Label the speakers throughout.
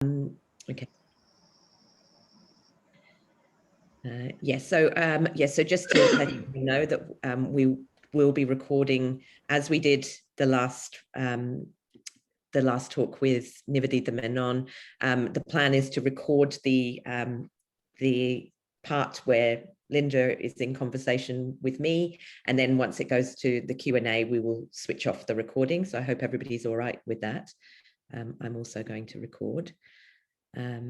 Speaker 1: Okay. So just to let you know that we will be recording, as we did the last talk with Nivedita Menon. The plan is to record the part where Linda is in conversation with me, and then once it goes to the Q&A, we will switch off the recording. So I hope everybody's all right with that. I'm also going to record. All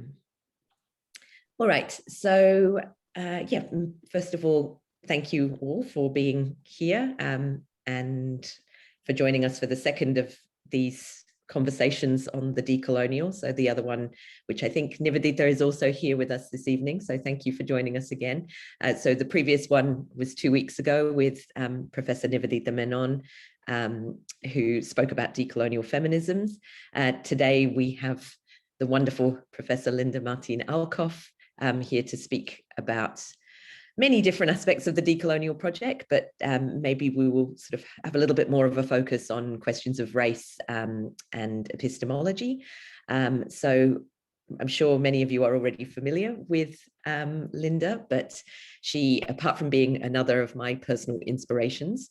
Speaker 1: right, so yeah, first of all, thank you all for being here and for joining us for the second of these conversations on the decolonial. So the other one, which I think Nivedita is also here with us this evening. So thank you for joining us again. So the previous one was 2 weeks ago with Professor Nivedita Menon, who spoke about decolonial feminisms. Today we have the wonderful Professor Linda Martín Alcoff here to speak about many different aspects of the Decolonial Project, but maybe we will sort of have a little bit more of a focus on questions of race and epistemology. So I'm sure many of you are already familiar with Linda, but she, apart from being another of my personal inspirations,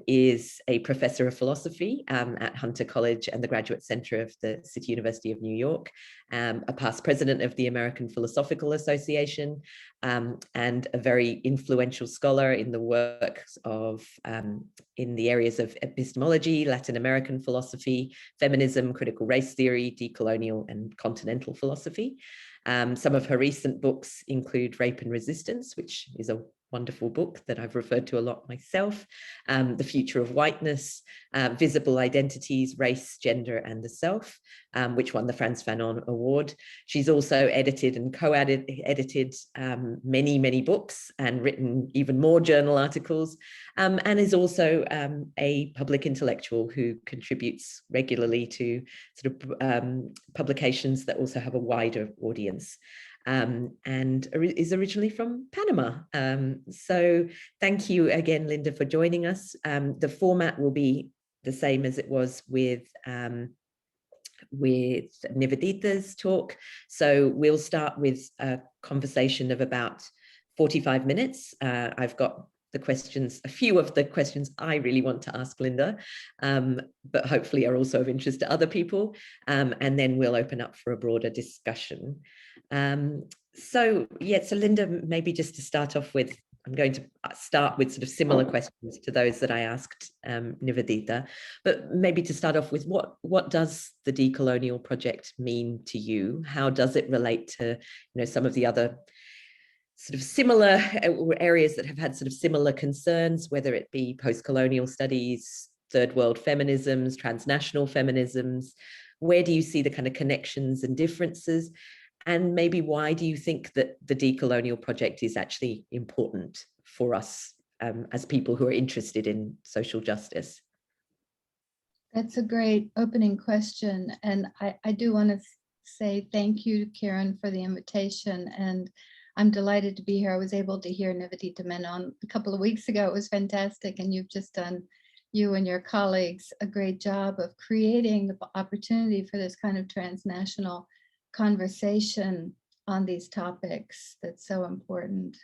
Speaker 1: is a professor of philosophy at Hunter College and the Graduate Center of the City University of New York, a past president of the American Philosophical Association, and a very influential scholar in the works of, in the areas of epistemology, Latin American philosophy, feminism, critical race theory, decolonial and continental philosophy. Some of her recent books include Rape and Resistance, which is a wonderful book that I've referred to a lot myself, The Future of Whiteness, Visible Identities, Race, Gender and the Self, which won the Frantz Fanon Award. She's also edited and co-edited many, many books and written even more journal articles, and is also a public intellectual who contributes regularly to sort of publications that also have a wider audience. And is originally from Panama. So thank you again, Linda, for joining us. The format will be the same as it was with Nivedita's talk. So we'll start with a conversation of about 45 minutes. I've got the questions, a few of the questions I really want to ask Linda, but hopefully are also of interest to other people. And then we'll open up for a broader discussion. So Linda, maybe just to start off with, I'm going to start with sort of similar questions to those that I asked Nivedita, but maybe to start off with, what does the Decolonial Project mean to you? How does it relate to, some of the other sort of similar areas that have had sort of similar concerns, whether it be post-colonial studies, third world feminisms, transnational feminisms? Where do you see the kind of connections and differences? And maybe why do you think that the Decolonial Project is actually important for us as people who are interested in social justice?
Speaker 2: That's a great opening question. And I do want to say thank you, Karen, for the invitation. And I'm delighted to be here. I was able to hear Nivedita Menon a couple of weeks ago. It was fantastic. And you've just done, you and your colleagues, a great job of creating the opportunity for this kind of transnational conversation on these topics that's so important.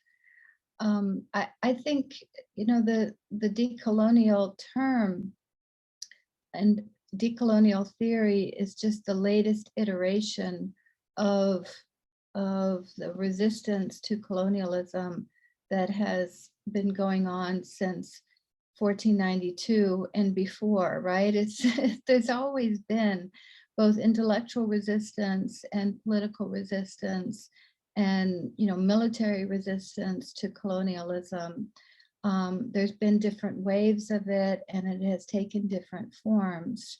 Speaker 2: I think, the decolonial term and decolonial theory is just the latest iteration of the resistance to colonialism that has been going on since 1492 and before, right? There's always been both intellectual resistance and political resistance and, military resistance to colonialism. There's been different waves of it, and it has taken different forms.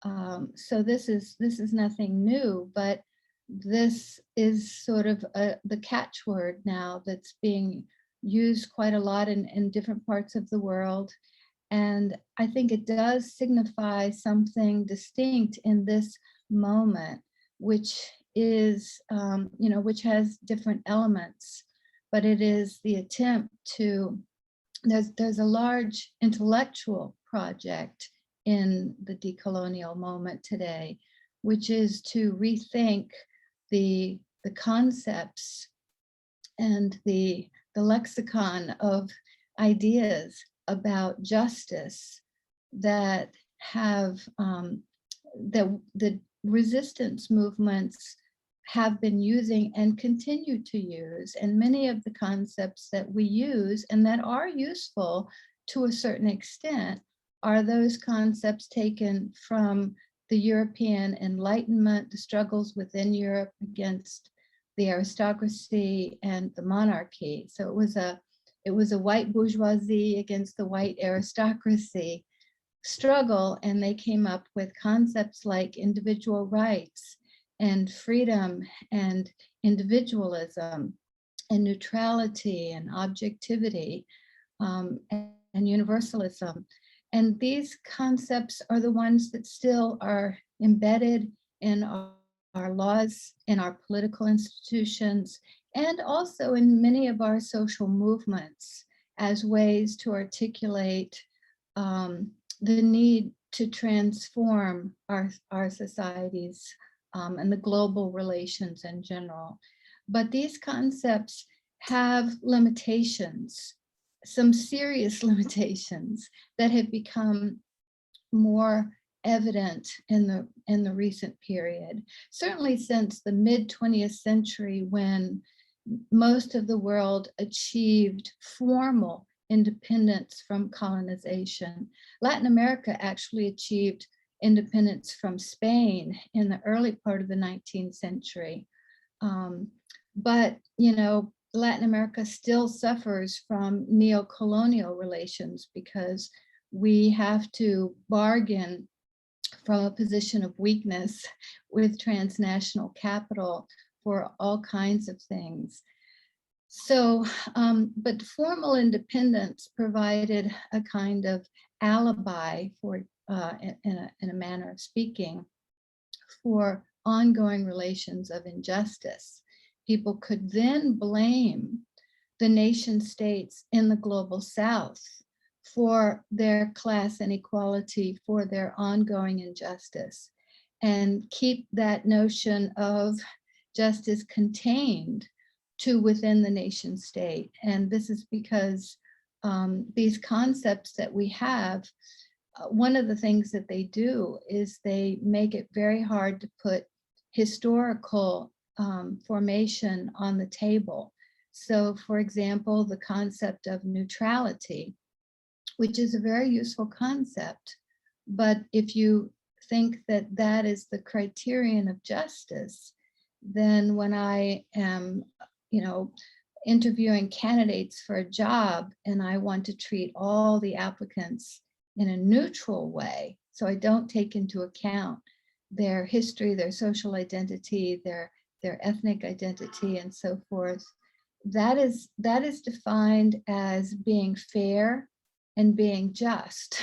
Speaker 2: So this is nothing new, but this is sort of the catchword now that's being used quite a lot in different parts of the world. And I think it does signify something distinct in this moment, which is, which has different elements, but it is the attempt to, there's a large intellectual project in the decolonial moment today, which is to rethink the concepts and the lexicon of ideas about justice that have the resistance movements have been using and continue to use. And many of the concepts that we use and that are useful to a certain extent are those concepts taken from the European Enlightenment, the struggles within Europe against the aristocracy and the monarchy. So it was a white bourgeoisie against the white aristocracy struggle, and they came up with concepts like individual rights and freedom and individualism and neutrality and objectivity and universalism. And these concepts are the ones that still are embedded in our laws, in our political institutions, and also in many of our social movements as ways to articulate the need to transform our societies and the global relations in general. But these concepts have limitations, some serious limitations that have become more evident in the recent period. Certainly since the mid-20th century, when most of the world achieved formal independence from colonization. Latin America actually achieved independence from Spain in the early part of the 19th century. But, you know, Latin America still suffers from neo-colonial relations because we have to bargain from a position of weakness with transnational capital for all kinds of things. So, but formal independence provided a kind of alibi for, in a manner of speaking, for ongoing relations of injustice. People could then blame the nation states in the global South for their class inequality, for their ongoing injustice, and keep that notion of justice contained to within the nation state. And this is because these concepts that we have, one of the things that they do is they make it very hard to put historical formation on the table. So for example, the concept of neutrality, which is a very useful concept, but if you think that that is the criterion of justice, then when I am, you know, interviewing candidates for a job and I want to treat all the applicants in a neutral way, so I don't take into account their history, their social identity, their ethnic identity, and so forth, that is defined as being fair and being just.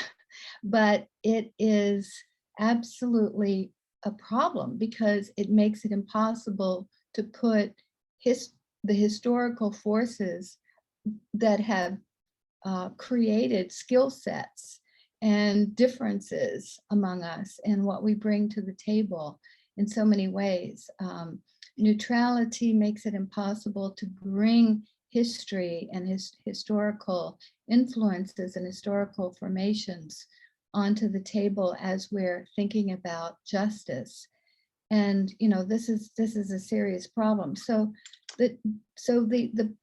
Speaker 2: But it is absolutely a problem because it makes it impossible to put the historical forces that have created skill sets and differences among us and what we bring to the table in so many ways. Neutrality makes it impossible to bring history and historical influences and historical formations onto the table as we're thinking about justice. And you know, this is a serious problem. So the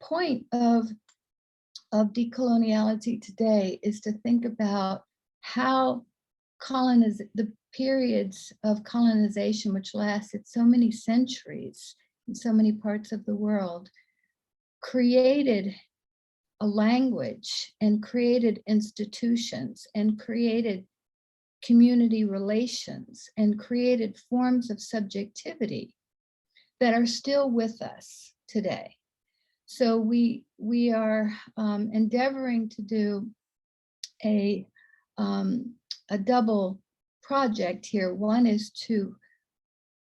Speaker 2: point of decoloniality today is to think about how the periods of colonization, which lasted so many centuries in so many parts of the world, created a language and created institutions and created community relations and created forms of subjectivity that are still with us today. So we are endeavoring to do a double project here. One is to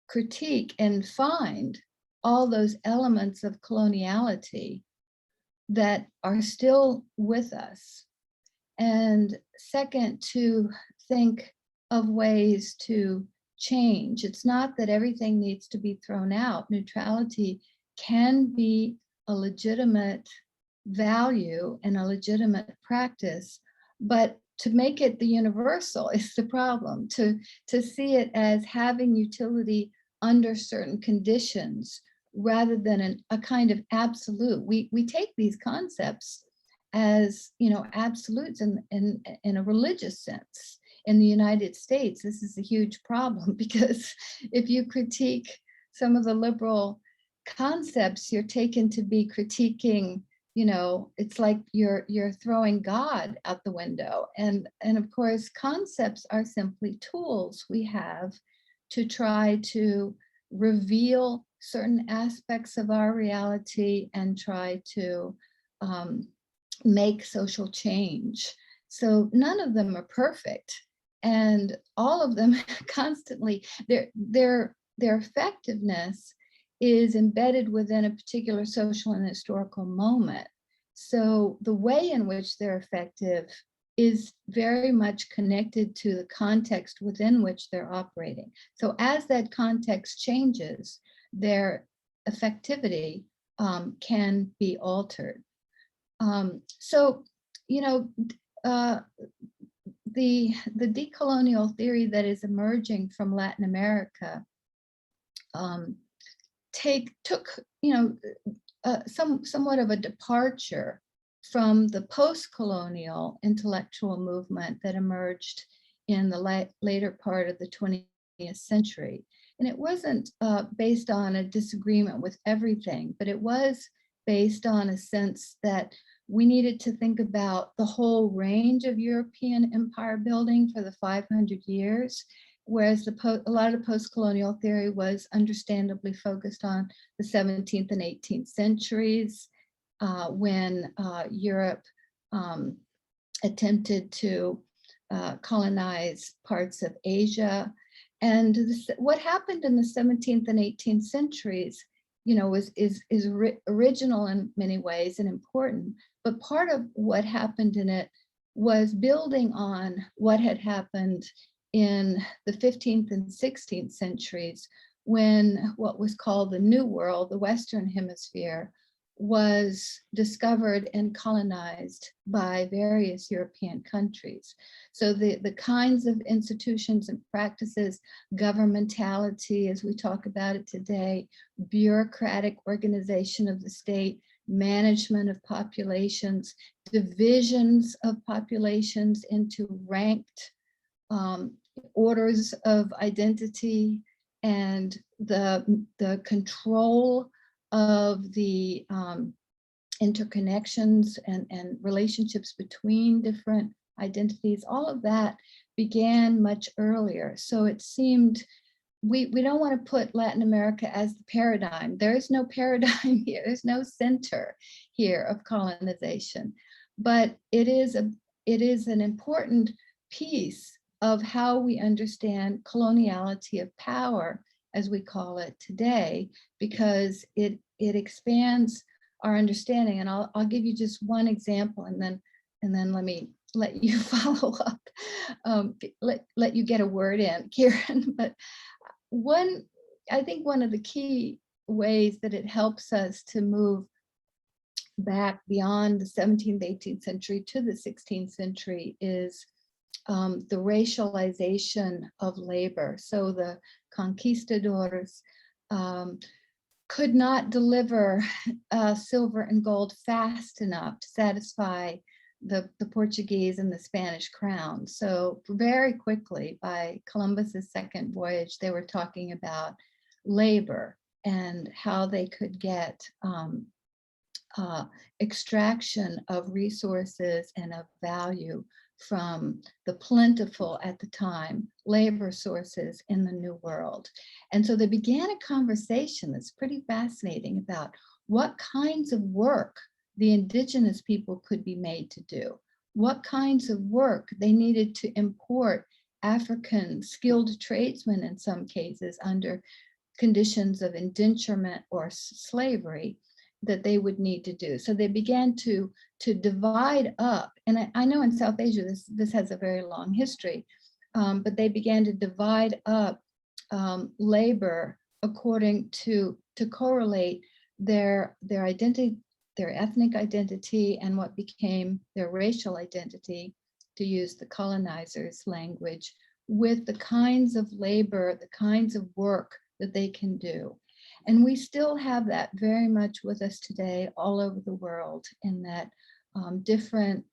Speaker 2: critique and find all those elements of coloniality that are still with us. And second, to think of ways to change. It's not that everything needs to be thrown out. Neutrality can be a legitimate value and a legitimate practice, but to make it the universal is the problem. To see it as having utility under certain conditions rather than a kind of absolute. We take these concepts as, you know, absolutes in a religious sense. In the United States, this is a huge problem, because if you critique some of the liberal concepts, you're taken to be critiquing, you know, it's like you're throwing God out the window. And of course, concepts are simply tools we have to try to reveal certain aspects of our reality and try to make social change. So none of them are perfect, and all of them constantly, their effectiveness is embedded within a particular social and historical moment. So the way in which they're effective is very much connected to the context within which they're operating. So as that context changes, their effectivity can be altered. So, you know, the decolonial theory that is emerging from Latin America took, you know, somewhat of a departure from the post-colonial intellectual movement that emerged in the later part of the 20th century. And it wasn't based on a disagreement with everything, but it was based on a sense that we needed to think about the whole range of European empire building for the 500 years, whereas a lot of post-colonial theory was understandably focused on the 17th and 18th centuries, when Europe attempted to colonize parts of Asia. And what happened in the 17th and 18th centuries, you know, is original in many ways and important, but part of what happened in it was building on what had happened in the 15th and 16th centuries, when what was called the New World, the Western Hemisphere, was discovered and colonized by various European countries. So the kinds of institutions and practices, governmentality, as we talk about it today, bureaucratic organization of the state, management of populations, divisions of populations into ranked orders of identity, and the control of the interconnections and relationships between different identities, all of that began much earlier. So it seemed, we don't want to put Latin America as the paradigm. There is no paradigm here. There's no center here of colonization, but it is an important piece of how we understand coloniality of power, as we call it today, because it expands our understanding. And I'll give you just one example, and then let you follow up, let you get a word in, Kieran. But I think one of the key ways that it helps us to move back beyond the 17th, 18th century to the 16th century is the racialization of labor. So the conquistadors could not deliver silver and gold fast enough to satisfy the Portuguese and the Spanish crown. So very quickly, by Columbus's second voyage, they were talking about labor and how they could get extraction of resources and of value from the plentiful, at the time, labor sources in the New World. And so they began a conversation that's pretty fascinating about what kinds of work the indigenous people could be made to do, what kinds of work they needed to import African skilled tradesmen, in some cases under conditions of indenturement or slavery, that they would need to do. So they began to divide up, and I know in South Asia this has a very long history, but they began to divide up labor according to correlate their identity, their ethnic identity, and what became their racial identity, to use the colonizers' language, with the kinds of labor, the kinds of work that they can do. And we still have that very much with us today all over the world, in that different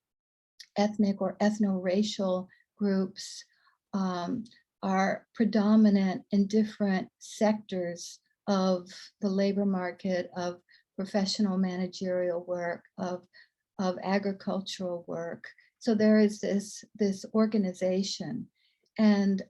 Speaker 2: ethnic or ethno-racial groups are predominant in different sectors of the labor market, of professional managerial work, of agricultural work. So there is this organization, and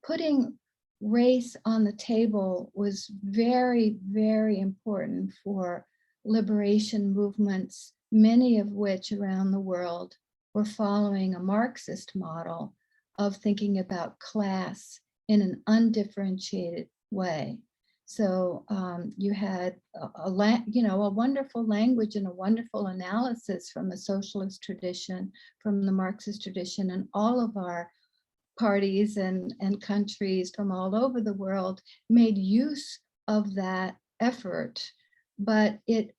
Speaker 2: putting race on the table was very, very important for liberation movements, many of which around the world were following a Marxist model of thinking about class in an undifferentiated way. So you had a wonderful language and a wonderful analysis from the socialist tradition, from the Marxist tradition, and all of our parties and countries from all over the world made use of that effort, but it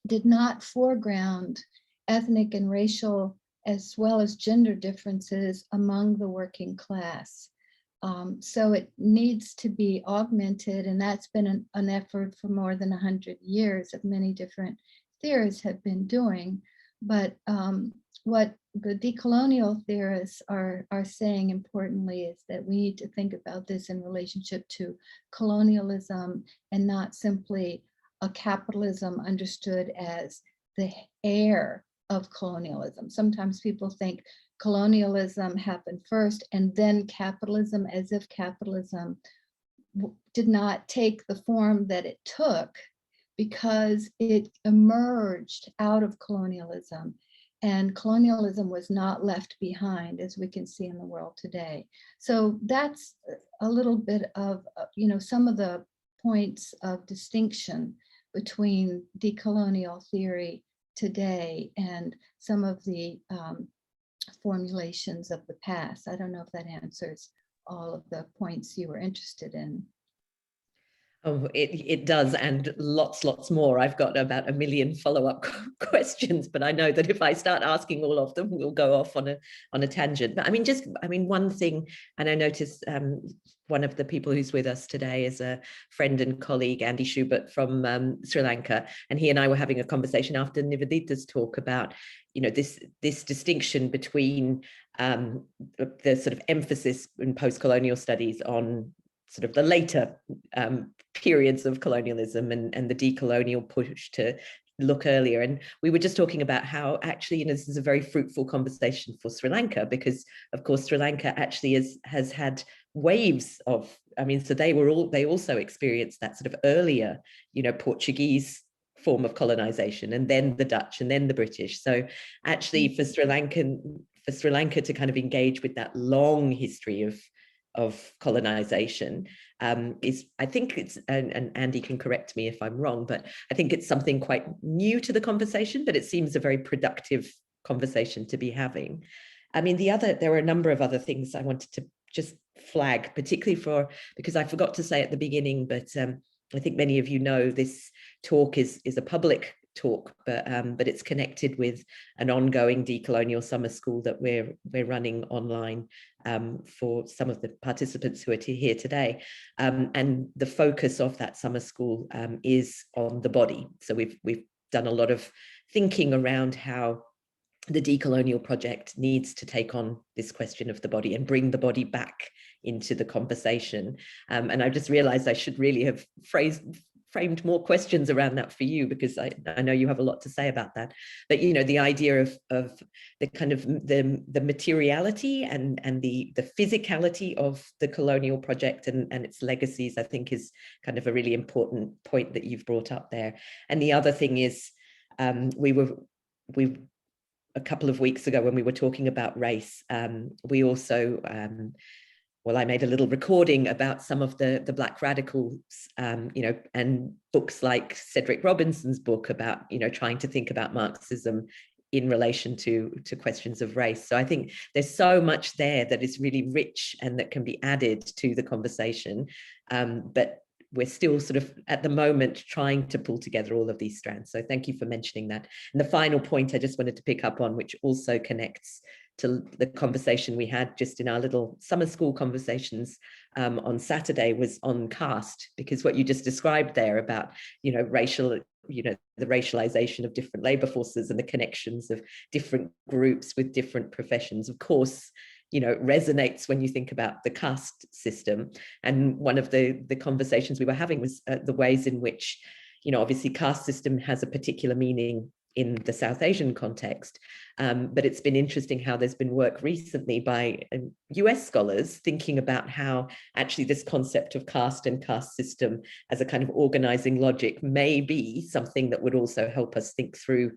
Speaker 2: did not foreground ethnic and racial as well as gender differences among the working class. So it needs to be augmented, and that's been an effort for more than 100 years that many different theorists have been doing. But what the decolonial theorists are saying importantly is that we need to think about this in relationship to colonialism, and not simply a capitalism understood as the heir of colonialism. Sometimes people think colonialism happened first and then capitalism, as if capitalism did not take the form that it took because it emerged out of colonialism, and colonialism was not left behind, as we can see in the world today. So that's a little bit of, some of the points of distinction between decolonial theory today and some of the formulations of the past. I don't know if that answers all of the points you were interested in.
Speaker 1: Oh, it does, and lots more. I've got about 1 million follow-up questions, but I know that if I start asking all of them, we'll go off on a tangent. But one thing, and I noticed one of the people who's with us today is a friend and colleague, Andy Schubert from Sri Lanka, and he and I were having a conversation after Nivedita's talk about, this distinction between the sort of emphasis in post-colonial studies on sort of the later periods of colonialism and the decolonial push to look earlier. And we were just talking about how actually, this is a very fruitful conversation for Sri Lanka, because of course Sri Lanka actually has had waves of, so they also experienced that sort of earlier, Portuguese form of colonization, and then the Dutch, and then the British. So actually for Sri Lanka to kind of engage with that long history of colonization is, I think it's, and Andy can correct me if I'm wrong, but I think it's something quite new to the conversation, but it seems a very productive conversation to be having. There were a number of other things I wanted to just flag, particularly because I forgot to say at the beginning, but I think many of you know this talk is a public talk, but it's connected with an ongoing decolonial summer school that we're running online for some of the participants who are here today. And the focus of that summer school is on the body. So we've done a lot of thinking around how the Decolonial Project needs to take on this question of the body and bring the body back into the conversation. And I just realized I should really have framed more questions around that for you, because I know you have a lot to say about that. But the idea of the kind of the materiality and the physicality of the colonial project and its legacies, I think is kind of a really important point that you've brought up there. And the other thing is, we a couple of weeks ago when we were talking about race, we also I made a little recording about some of the Black radicals, and books like Cedric Robinson's book about, trying to think about Marxism in relation to questions of race. So I think there's so much there that is really rich and that can be added to the conversation. But we're still sort of at the moment trying to pull together all of these strands. So thank you for mentioning that. And the final point I just wanted to pick up on, which also connects to the conversation we had just in our little summer school conversations on Saturday, was on caste, because what you just described there about, racial, the racialization of different labor forces and the connections of different groups with different professions, of course, resonates when you think about the caste system. And one of the conversations we were having was the ways in which, obviously caste system has a particular meaning in the South Asian context. But it's been interesting how there's been work recently by US scholars thinking about how actually this concept of caste and caste system as a kind of organizing logic may be something that would also help us think through,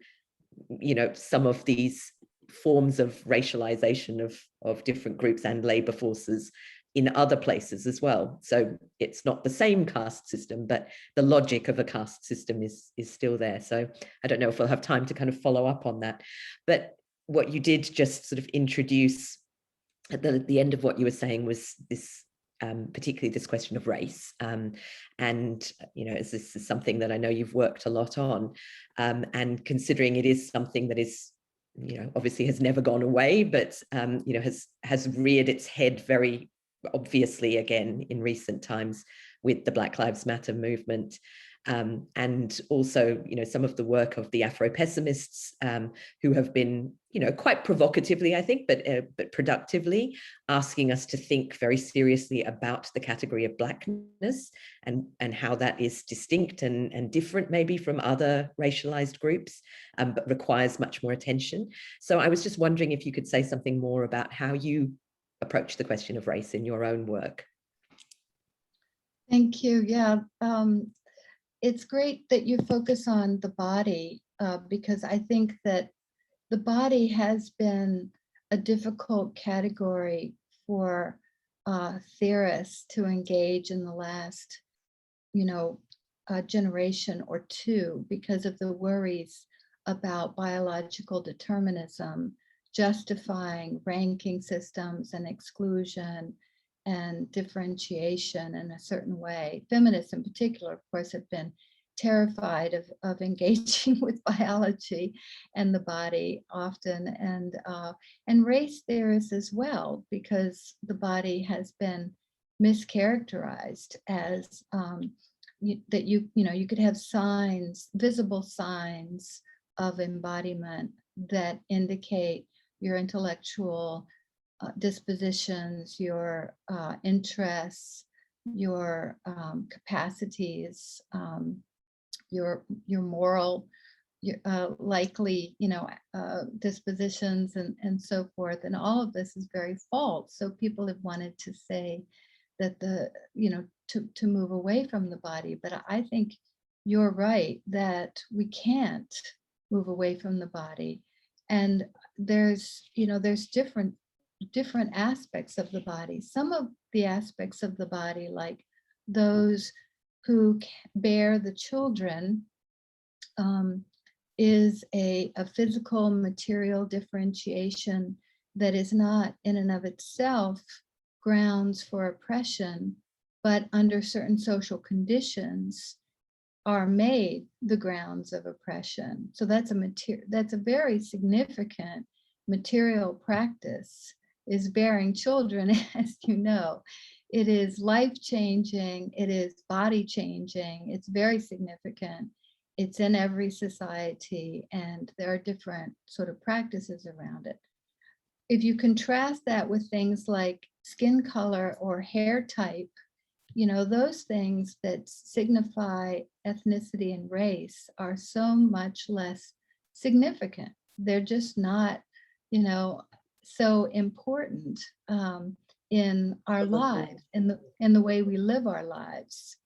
Speaker 1: some of these forms of racialization of different groups and labor forces in other places as well. So it's not the same caste system, but the logic of a caste system is still there. So I don't know if we'll have time to kind of follow up on that. But what you did just sort of introduce at the end of what you were saying was this, particularly this question of race. And, as this is something that I know you've worked a lot on, and considering it is something that is, obviously has never gone away, but, has reared its head very obviously again in recent times with the Black Lives Matter movement, and also some of the work of the Afropessimists, who have been quite provocatively, I think, but productively asking us to think very seriously about the category of Blackness and how that is distinct and different maybe from other racialized groups, but requires much more attention. So I was just wondering if you could say something more about how you approach the question of race in your own work.
Speaker 2: Thank you. Yeah, it's great that you focus on the body, because I think that the body has been a difficult category for theorists to engage in the last, generation or two, because of the worries about biological determinism justifying ranking systems and exclusion and differentiation in a certain way. Feminists in particular, of course, have been terrified of engaging with biology and the body often, and race theorists as well, because the body has been mischaracterized as that you could have signs, visible signs of embodiment that indicate your intellectual dispositions, your interests, your capacities, your moral, likely, dispositions and so forth. And all of this is very false. So people have wanted to say that to move away from the body. But I think you're right that we can't move away from the body. And there's different aspects of the body. Some of the aspects of the body, like those who bear the children, is a physical material differentiation that is not in and of itself grounds for oppression, but under certain social conditions are made the grounds of oppression. So that's a very significant material practice, is bearing children, as you know. It is life-changing, it is body-changing, it's very significant. It's in every society, and there are different sort of practices around it. If you contrast that with things like skin color or hair type, those things that signify ethnicity and race are so much less significant. They're just not, so important in our lives, in the way we live our lives.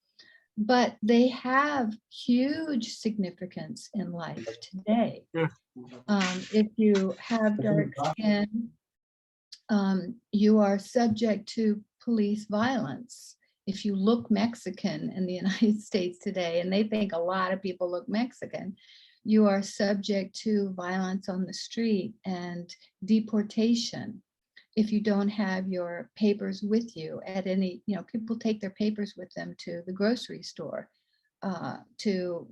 Speaker 2: But they have huge significance in life today. If you have dark skin, you are subject to police violence. If you look Mexican in the United States today, and they think a lot of people look Mexican, you are subject to violence on the street and deportation if you don't have your papers with you at any, people take their papers with them to the grocery store, to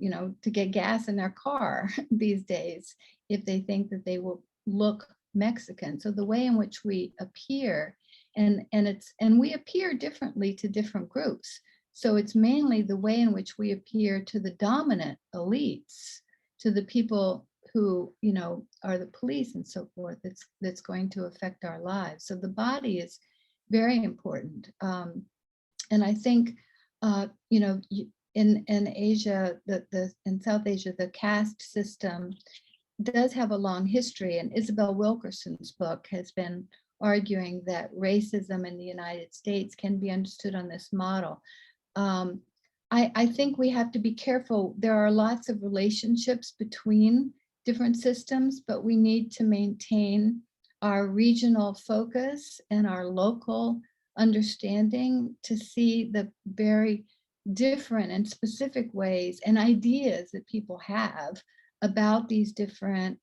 Speaker 2: get gas in their car these days if they think that they will look Mexican. So the way in which we appear, and we appear differently to different groups. So it's mainly the way in which we appear to the dominant elites, to the people who, are the police and so forth, that's going to affect our lives. So the body is very important. And I think, in Asia, in South Asia, the caste system does have a long history. And Isabel Wilkerson's book has been arguing that racism in the United States can be understood on this model. I think we have to be careful. There are lots of relationships between different systems, but we need to maintain our regional focus and our local understanding to see the very different and specific ways and ideas that people have about these different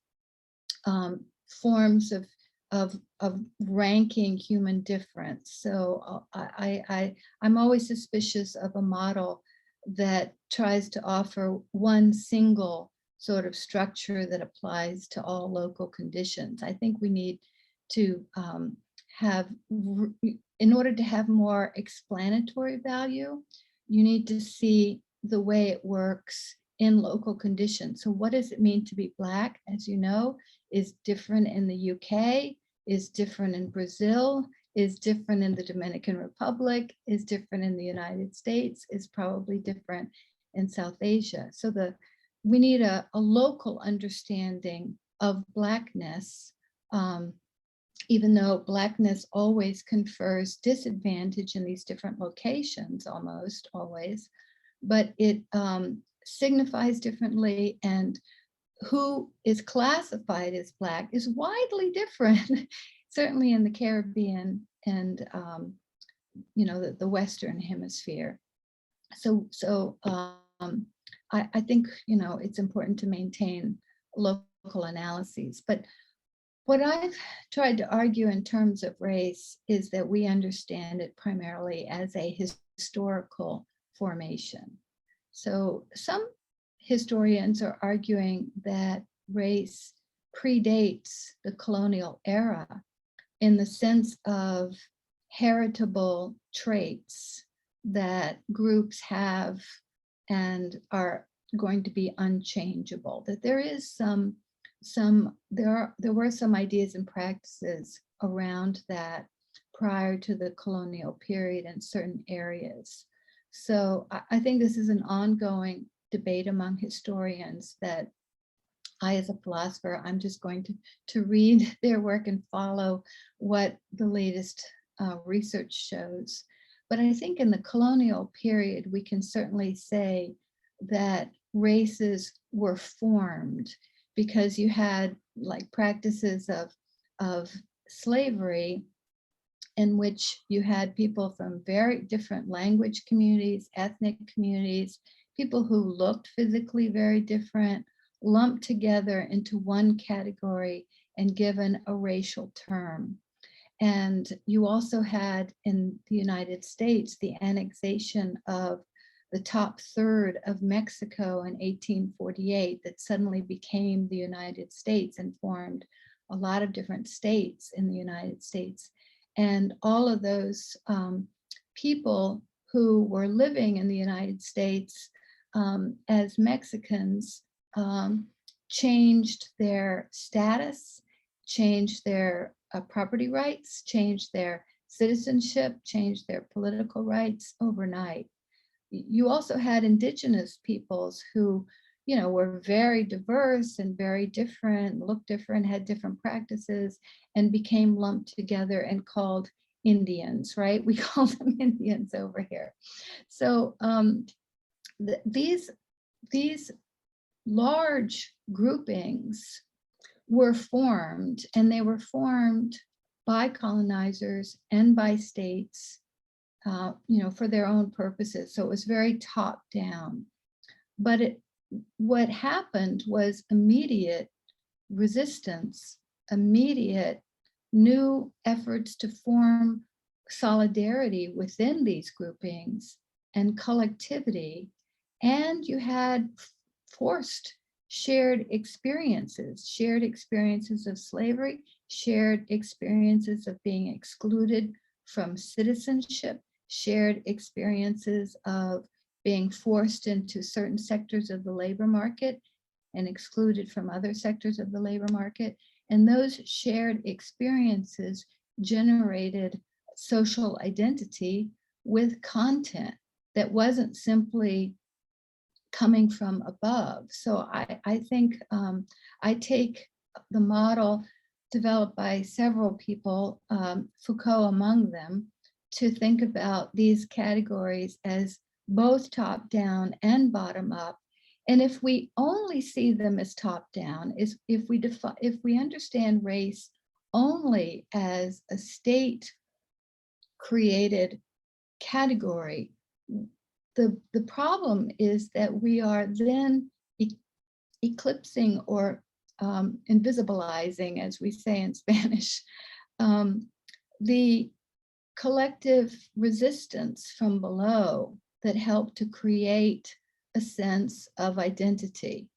Speaker 2: forms of ranking human difference. So I'm always suspicious of a model that tries to offer one single sort of structure that applies to all local conditions. I think we need to have, in order to have more explanatory value, you need to see the way it works in local conditions. So what does it mean to be Black, as you know, is different in the UK, is different in Brazil, is different in the Dominican Republic, is different in the United States, is probably different in South Asia. So we need a local understanding of Blackness, even though Blackness always confers disadvantage in these different locations, almost always, but it signifies differently, and who is classified as Black is widely different, certainly in the Caribbean and the Western Hemisphere. So I think it's important to maintain local analyses. But what I've tried to argue in terms of race is that we understand it primarily as a historical formation. So some historians are arguing that race predates the colonial era in the sense of heritable traits that groups have and are going to be unchangeable. That there is there were some ideas and practices around that prior to the colonial period in certain areas. So I think this is an ongoing debate among historians that I, as a philosopher, I'm just going to read their work and follow what the latest research shows. But I think in the colonial period, we can certainly say that races were formed because you had like practices of slavery in which you had people from very different language communities, ethnic communities, people who looked physically very different, lumped together into one category and given a racial term. And you also had in the United States the annexation of the top third of Mexico in 1848 that suddenly became the United States and formed a lot of different states in the United States. And all of those people who were living in the United States as Mexicans changed their status, changed their property rights, changed their citizenship, changed their political rights overnight. You also had indigenous peoples who, were very diverse and very different, looked different, had different practices, and became lumped together and called Indians, right? We call them Indians over here. So these large groupings were formed, and they were formed by colonizers and by states, for their own purposes. So it was very top down. But what happened was immediate resistance, immediate new efforts to form solidarity within these groupings and collectivity. And you had forced shared experiences of slavery, shared experiences of being excluded from citizenship, shared experiences of being forced into certain sectors of the labor market and excluded from other sectors of the labor market. And those shared experiences generated social identity with content that wasn't simply coming from above. So I think I take the model developed by several people, Foucault among them, to think about these categories as both top down and bottom up. And if we only see them as top down, if we understand race only as a state created category, the problem is that we are then eclipsing or invisibilizing, as we say in Spanish, the collective resistance from below that helped to create a sense of identity.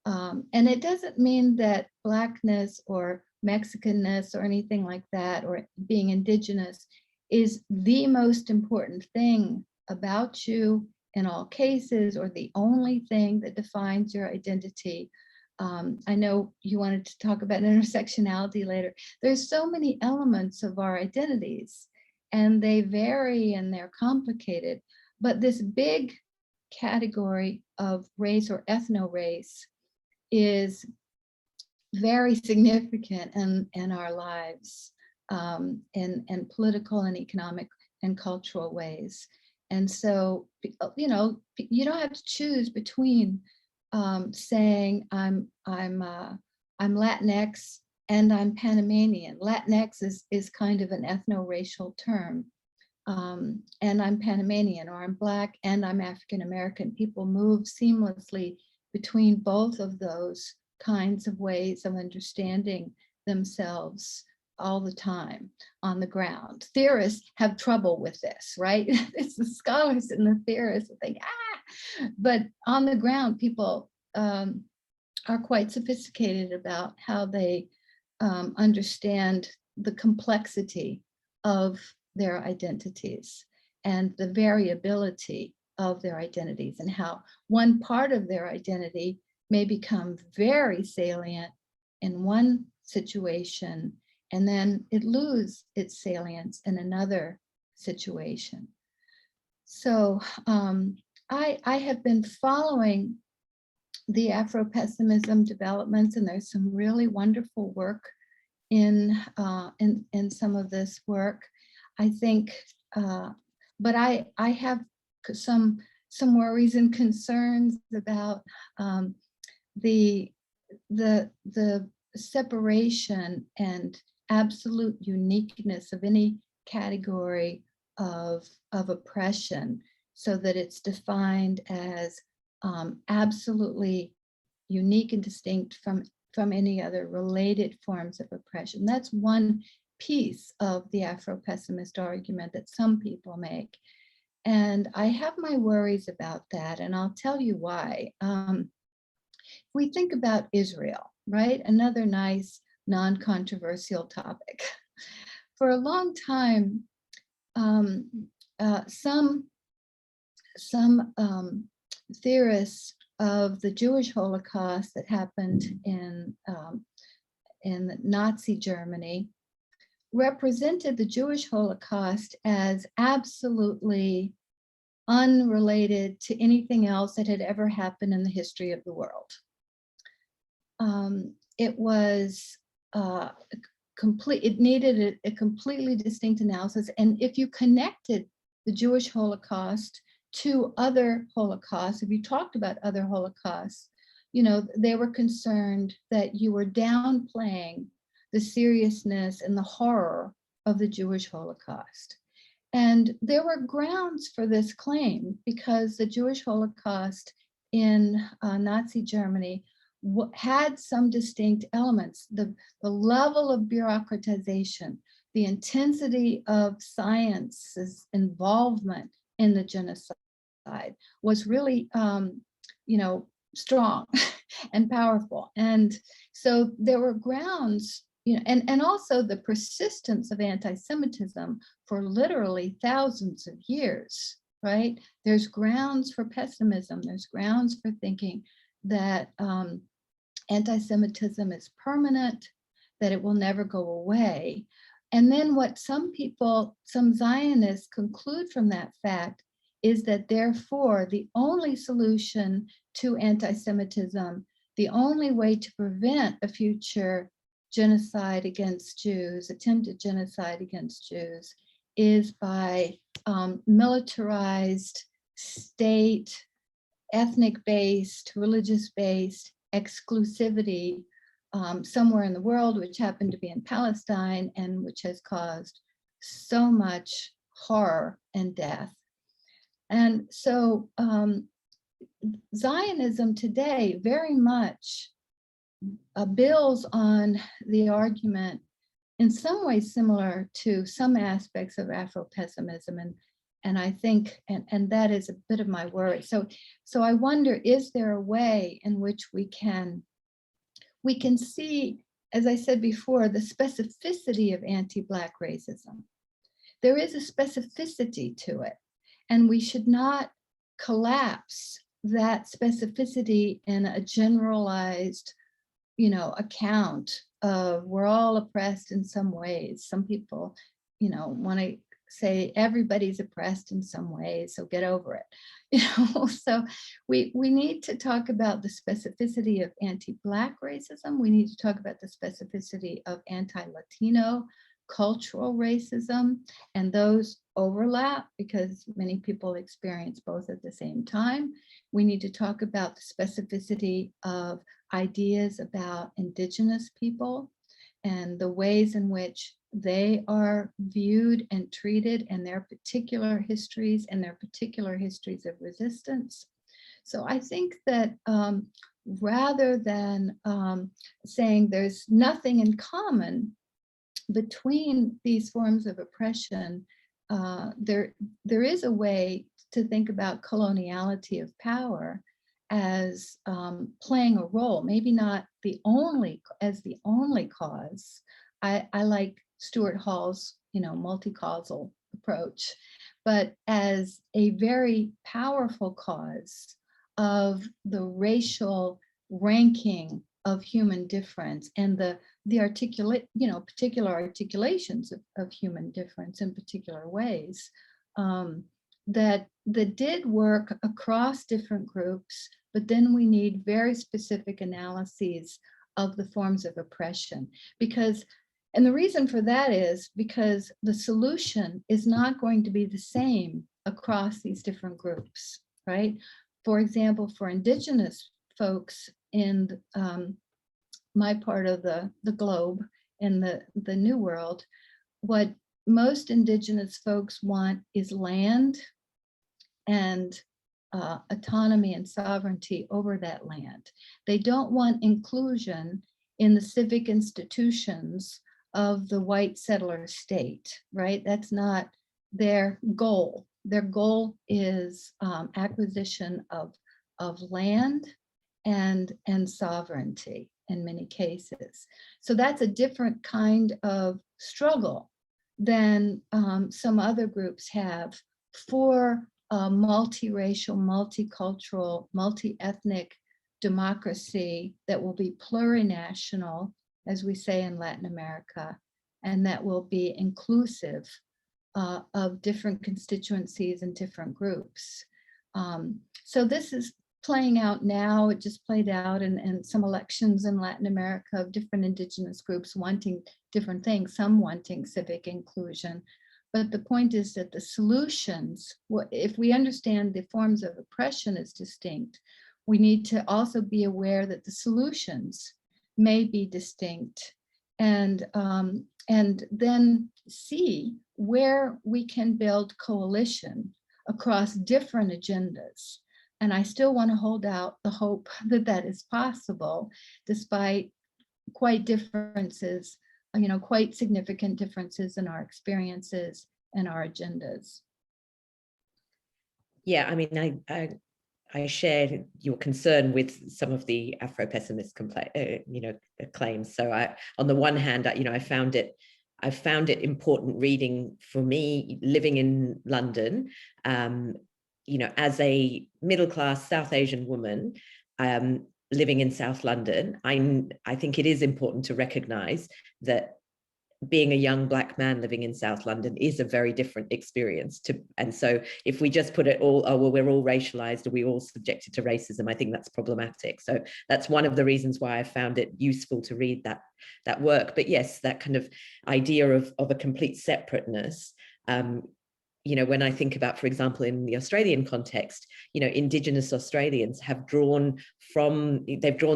Speaker 2: And it doesn't mean that Blackness or Mexicanness or anything like that, or being indigenous, is the most important thing about you in all cases, or the only thing that defines your identity. I know you wanted to talk about intersectionality later. There's so many elements of our identities, and they vary and they're complicated. But this big category of race or ethno-race is very significant in our lives, in political and economic and cultural ways. And so, you know, you don't have to choose between saying I'm Latinx and I'm Panamanian. Latinx is kind of an ethno-racial term. And I'm Panamanian, or I'm Black and I'm African American. People move seamlessly between both of those kinds of ways of understanding themselves all the time on the ground. Theorists have trouble with this, right? It's the scholars and the theorists that think, but on the ground, people are quite sophisticated about how they understand the complexity of their identities and the variability of their identities, and how one part of their identity may become very salient in one situation and then it lose its salience in another situation. So I have been following the Afropessimism developments, and there's some really wonderful work in some of this work. I think, but I have some worries and concerns about the separation and absolute uniqueness of any category of oppression, so that it's defined as absolutely unique and distinct from any other related forms of oppression. That's one piece of the Afro-pessimist argument that some people make. And I have my worries about that, and I'll tell you why. We think about Israel, right? Another nice, non-controversial topic. For a long time, some theorists of the Jewish Holocaust that happened in Nazi Germany represented the Jewish Holocaust as absolutely unrelated to anything else that had ever happened in the history of the world. It was it needed a completely distinct analysis. And if you connected the Jewish Holocaust to other Holocausts, if you talked about other Holocausts, you know, they were concerned that you were downplaying the seriousness and the horror of the Jewish Holocaust. And there were grounds for this claim, because the Jewish Holocaust in Nazi Germany had some distinct elements. The level of bureaucratization, the intensity of science's involvement in the genocide was really, strong and powerful. And so there were grounds, and also the persistence of anti-Semitism for literally thousands of years, right? There's grounds for pessimism. There's grounds for thinking that anti-Semitism is permanent, that it will never go away. And then what some Zionists conclude from that fact is that therefore the only solution to anti-Semitism, the only way to prevent a future genocide against Jews, attempted genocide against Jews, is by militarized, state, ethnic-based, religious-based exclusivity somewhere in the world, which happened to be in Palestine, and which has caused so much horror and death. And so Zionism today very much builds on the argument in some ways similar to some aspects of Afropessimism, and I think, and that is a bit of my worry. So I wonder, is there a way in which we can see, as I said before, the specificity of anti-Black racism? There is a specificity to it, and we should not collapse that specificity in a generalized, account of we're all oppressed in some ways. Some people, want to say everybody's oppressed in some ways, so get over it. So we need to talk about the specificity of anti-Black racism. We need to talk about the specificity of anti-Latino cultural racism, and those overlap because many people experience both at the same time. We need to talk about the specificity of ideas about Indigenous people and the ways in which they are viewed and treated, and their particular histories and their particular histories of resistance. So I think that rather than saying there's nothing in common between these forms of oppression, there is a way to think about coloniality of power as playing a role, maybe not as the only cause. I like Stuart Hall's, multi-causal approach, but as a very powerful cause of the racial ranking of human difference and the particular articulations of human difference in particular ways that did work across different groups, but then we need very specific analyses of the forms of oppression. And the reason for that is because the solution is not going to be the same across these different groups, right? For example, for Indigenous folks in my part of the globe, in the New World, what most Indigenous folks want is land and autonomy and sovereignty over that land. They don't want inclusion in the civic institutions of the white settler state, right? That's not their goal. Their goal is acquisition of land and sovereignty in many cases. So that's a different kind of struggle than some other groups have for a multiracial, multicultural, multi-ethnic democracy that will be plurinational, as we say in Latin America, and that will be inclusive of different constituencies and different groups. So this is playing out now. It just played out in some elections in Latin America of different Indigenous groups wanting different things, some wanting civic inclusion. But the point is that the solutions, if we understand the forms of oppression as distinct, we need to also be aware that the solutions may be distinct, and then see where we can build coalition across different agendas. And I still want to hold out the hope that that is possible, despite quite differences, quite significant differences in our experiences and our agendas.
Speaker 1: Yeah, I mean, I share your concern with some of the Afro-pessimist claims. So on the one hand, I found it important reading for me, living in London, as a middle-class South Asian woman, living in South London. I think it is important to recognize that being a young Black man living in South London is a very different experience and so if we just put it all, oh, well, we're all racialized, are we all subjected to racism, I think that's problematic. So that's one of the reasons why I found it useful to read that work. But yes, that kind of idea of a complete separateness, when I think about, for example, in the Australian context, Indigenous Australians have drawn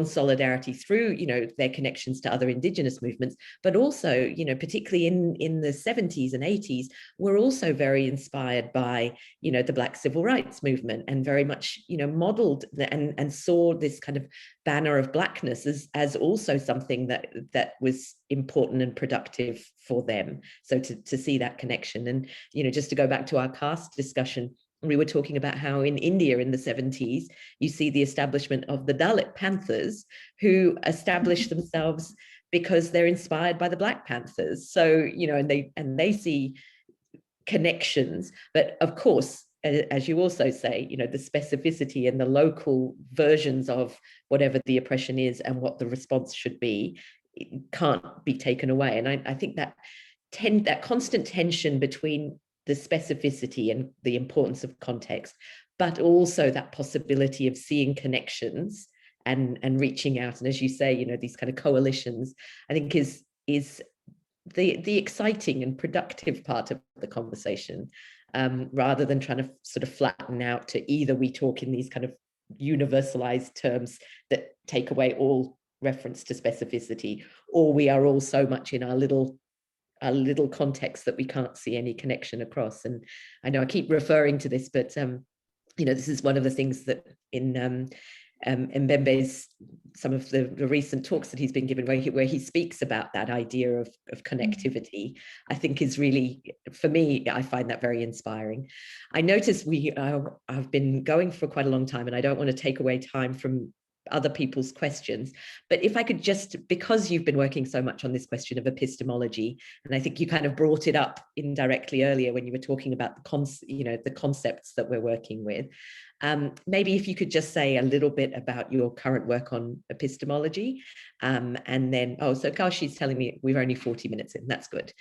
Speaker 1: solidarity through, their connections to other Indigenous movements, but also, particularly in the 70s and 80s, were also very inspired by, the Black Civil Rights movement, and very much, modeled and saw this kind of banner of Blackness as also something that was important and productive for them. So to see that connection, and just to go back to our caste discussion, we were talking about how in India in the 70s, you see the establishment of the Dalit Panthers, who established themselves because they're inspired by the Black Panthers. So, and they see connections, but of course, as you also say, the specificity and the local versions of whatever the oppression is and what the response should be, it can't be taken away. And I think that constant tension between the specificity and the importance of context, but also that possibility of seeing connections and reaching out, and as you say, these kind of coalitions, I think is the exciting and productive part of the conversation, rather than trying to sort of flatten out to either we talk in these kind of universalized terms that take away all reference to specificity, or we are all so much in our little context that we can't see any connection across. And I know I keep referring to this, but this is one of the things that in Mbembe's, some of the recent talks that he's been given, where he speaks about that idea of connectivity, I think is really, for me, I find that very inspiring. I notice I've been going for quite a long time, and I don't want to take away time from other people's questions, but if I could just, because you've been working so much on this question of epistemology, and I think you kind of brought it up indirectly earlier when you were talking about the concepts that we're working with, maybe if you could just say a little bit about your current work on epistemology, and then, so Kaushi's telling me we're only 40 minutes in, that's good.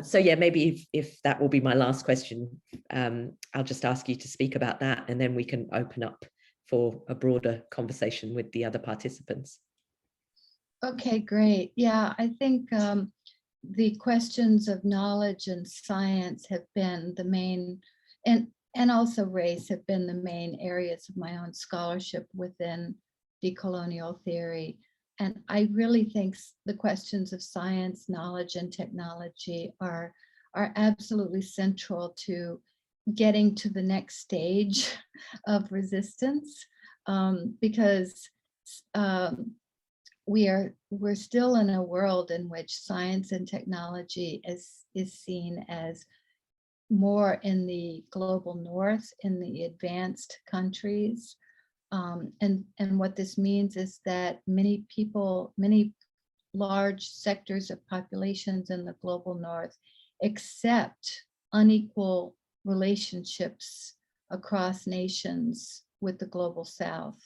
Speaker 1: So yeah, maybe if that will be my last question, I'll just ask you to speak about that, and then we can open up for a broader conversation with the other participants.
Speaker 2: Okay, great. Yeah, I think the questions of knowledge and science have been the main, and also race have been the main areas of my own scholarship within decolonial theory. And I really think the questions of science, knowledge, and technology are absolutely central to getting to the next stage of resistance, because we're still in a world in which science and technology is seen as more in the global north, in the advanced countries, and what this means is that many large sectors of populations in the global north accept unequal relationships across nations with the global south.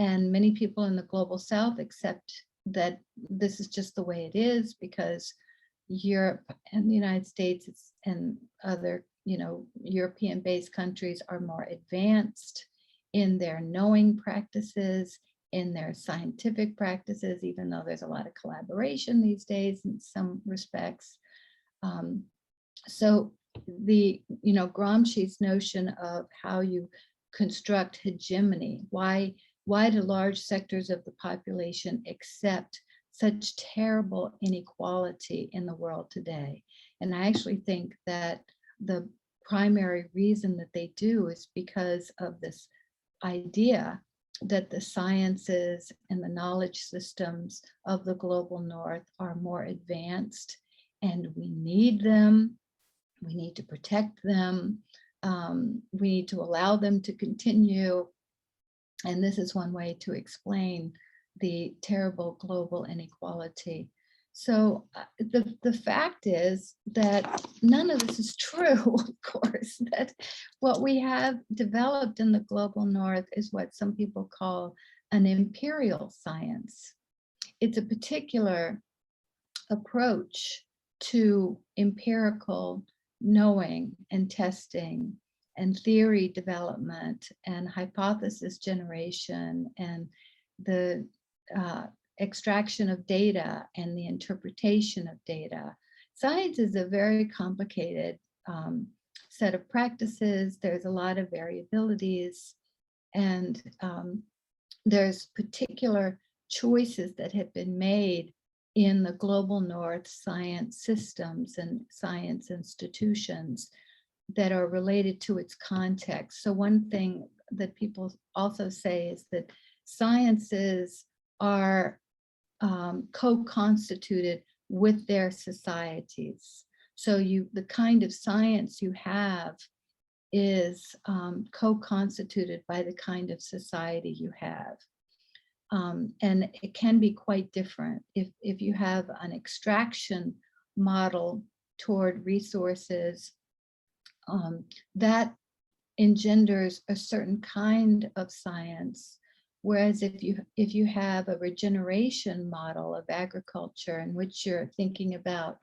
Speaker 2: And many people in the global south accept that this is just the way it is because Europe and the United States and other, European-based countries are more advanced in their knowing practices, in their scientific practices, even though there's a lot of collaboration these days in some respects. So Gramsci's notion of how you construct hegemony, why do large sectors of the population accept such terrible inequality in the world today? And I actually think that the primary reason that they do is because of this idea that the sciences and the knowledge systems of the global north are more advanced, and we need them. We need to protect them. We need to allow them to continue. And this is one way to explain the terrible global inequality. So the fact is that none of this is true, of course, that what we have developed in the global north is what some people call an imperial science. It's a particular approach to empirical knowing and testing and theory development and hypothesis generation and the extraction of data and the interpretation of data. Science is a very complicated set of practices. There's a lot of variabilities, and there's particular choices that have been made in the global north science systems and science institutions that are related to its context. So one thing that people also say is that sciences are co-constituted with their societies. So the kind of science you have is co-constituted by the kind of society you have. And it can be quite different. If you have an extraction model toward resources, that engenders a certain kind of science. Whereas if you have a regeneration model of agriculture in which you're thinking about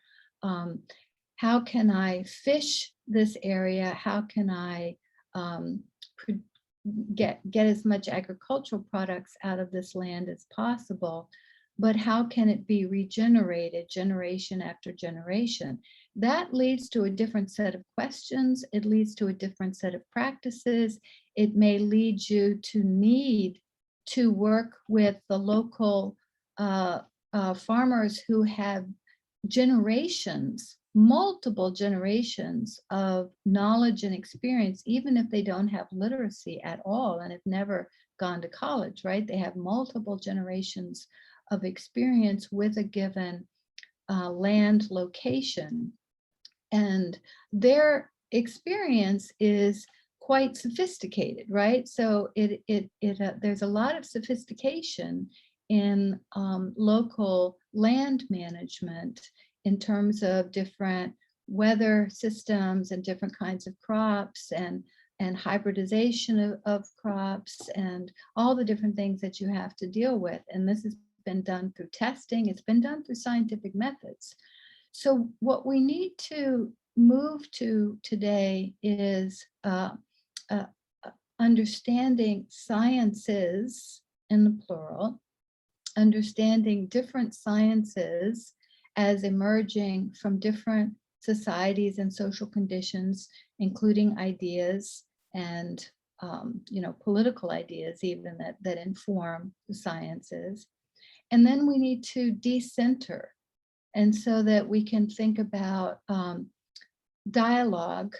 Speaker 2: how can I fish this area, how can I get as much agricultural products out of this land as possible, but how can it be regenerated generation after generation? That leads to a different set of questions. It leads to a different set of practices. It may lead you to need to work with the local farmers who have generations, multiple generations of knowledge and experience, even if they don't have literacy at all and have never gone to college, right? They have multiple generations of experience with a given land location. And their experience is quite sophisticated, right? So there's a lot of sophistication in local land management in terms of different weather systems and different kinds of crops and hybridization of crops and all the different things that you have to deal with. And this has been done through testing. It's been done through scientific methods. So what we need to move to today is understanding sciences in the plural, understanding different sciences as emerging from different societies and social conditions, including ideas and political ideas even that inform the sciences. And then we need to decenter, and so that we can think about dialogue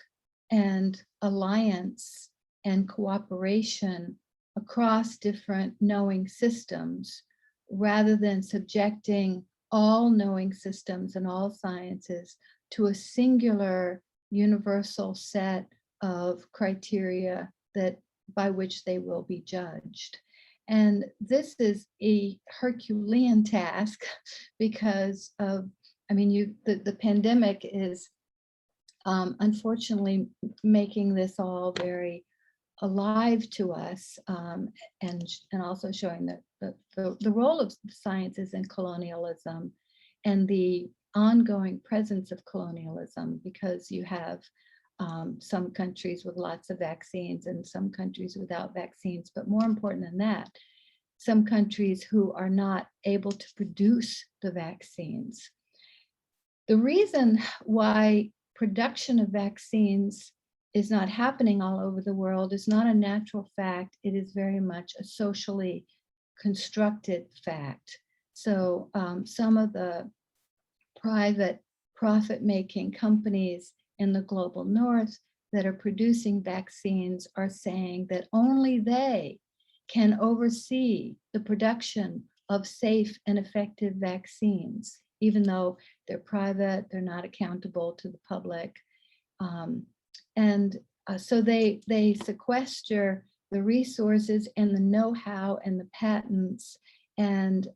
Speaker 2: and alliance and cooperation across different knowing systems, rather than subjecting all knowing systems and all sciences to a singular universal set of criteria that by which they will be judged. And this is a Herculean task because of, the pandemic is unfortunately making this all very alive to us, and also showing the role of sciences in colonialism and the ongoing presence of colonialism, because you have some countries with lots of vaccines and some countries without vaccines, but more important than that, some countries who are not able to produce the vaccines. The reason why production of vaccines is not happening all over the world is not a natural fact. It is very much a socially constructed fact. So some of the private profit-making companies in the global north, that are producing vaccines are saying that only they can oversee the production of safe and effective vaccines, even though they're private, they're not accountable to the public. So they sequester the resources and the know-how and the patents and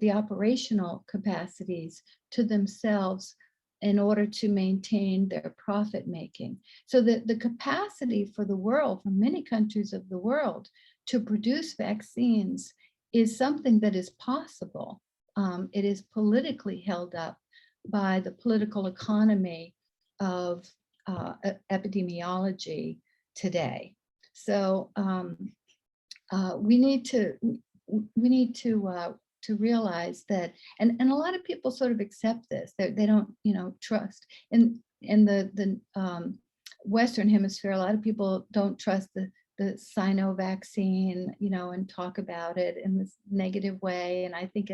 Speaker 2: the operational capacities to themselves in order to maintain their profit making. So the capacity for the world, for many countries of the world, to produce vaccines is something that is possible. It is politically held up by the political economy of epidemiology today. So we need to realize that, and a lot of people sort of accept this. They don't, trust. In the Western Hemisphere, a lot of people don't trust the Sino vaccine, and talk about it in this negative way. And I think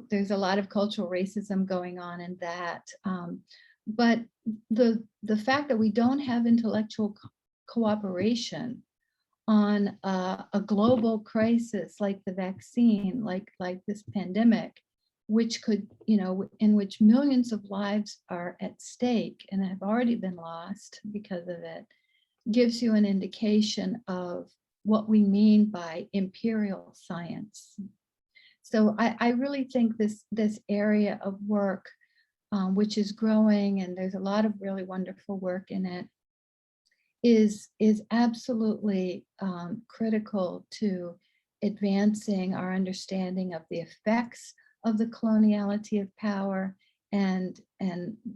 Speaker 2: there's a lot of cultural racism going on in that. But the fact that we don't have intellectual cooperation on a global crisis like the vaccine, like this pandemic, which could, in which millions of lives are at stake and have already been lost because of it, gives you an indication of what we mean by imperial science. So I really think this area of work, which is growing, and there's a lot of really wonderful work in it, is absolutely critical to advancing our understanding of the effects of the coloniality of power and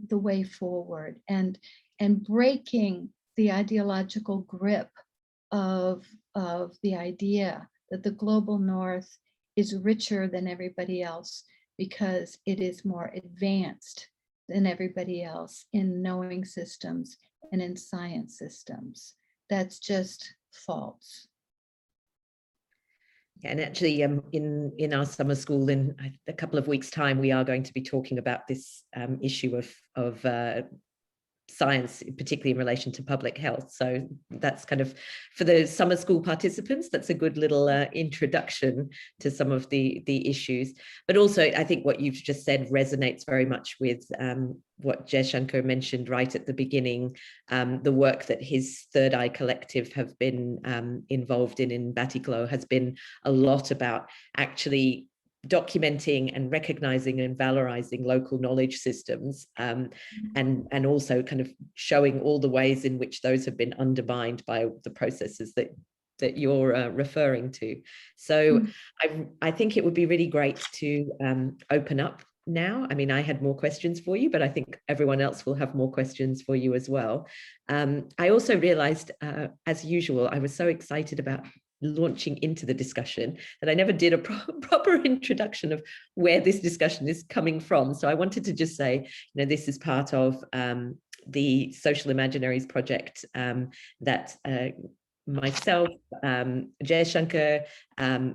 Speaker 2: the way forward, and breaking the ideological grip of the idea that the global north is richer than everybody else because it is more advanced than everybody else in knowing systems and in science systems. That's just false.
Speaker 1: And actually, in our summer school in a couple of weeks' time, we are going to be talking about this issue of science, particularly in relation to public health. So that's kind of, for the summer school participants, that's a good little introduction to some of the issues. But also, I think what you've just said resonates very much with what Jaishankar mentioned right at the beginning, the work that his Third Eye Collective have been involved in Batticaloa has been a lot about actually documenting and recognizing and valorizing local knowledge systems, and also kind of showing all the ways in which those have been undermined by the processes that you're referring to. So I think it would be really great to open up now. I mean, I had more questions for you, but I think everyone else will have more questions for you as well. I also realized, as usual, I was so excited about launching into the discussion that I never did a proper introduction of where this discussion is coming from. So I wanted to just say, this is part of the Social Imaginaries project that myself, Jaishankar,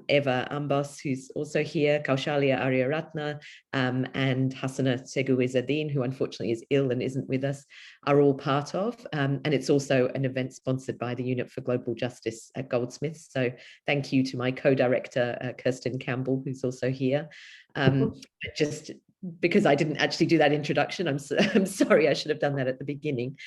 Speaker 1: Eva Ambos, who's also here, Kaushalia Aryaratna, and Hassana Seguizadeen, who unfortunately is ill and isn't with us, are all part of. And it's also an event sponsored by the Unit for Global Justice at Goldsmiths. So thank you to my co-director, Kirsten Campbell, who's also here. Just because I didn't actually do that introduction, I'm sorry, I should have done that at the beginning.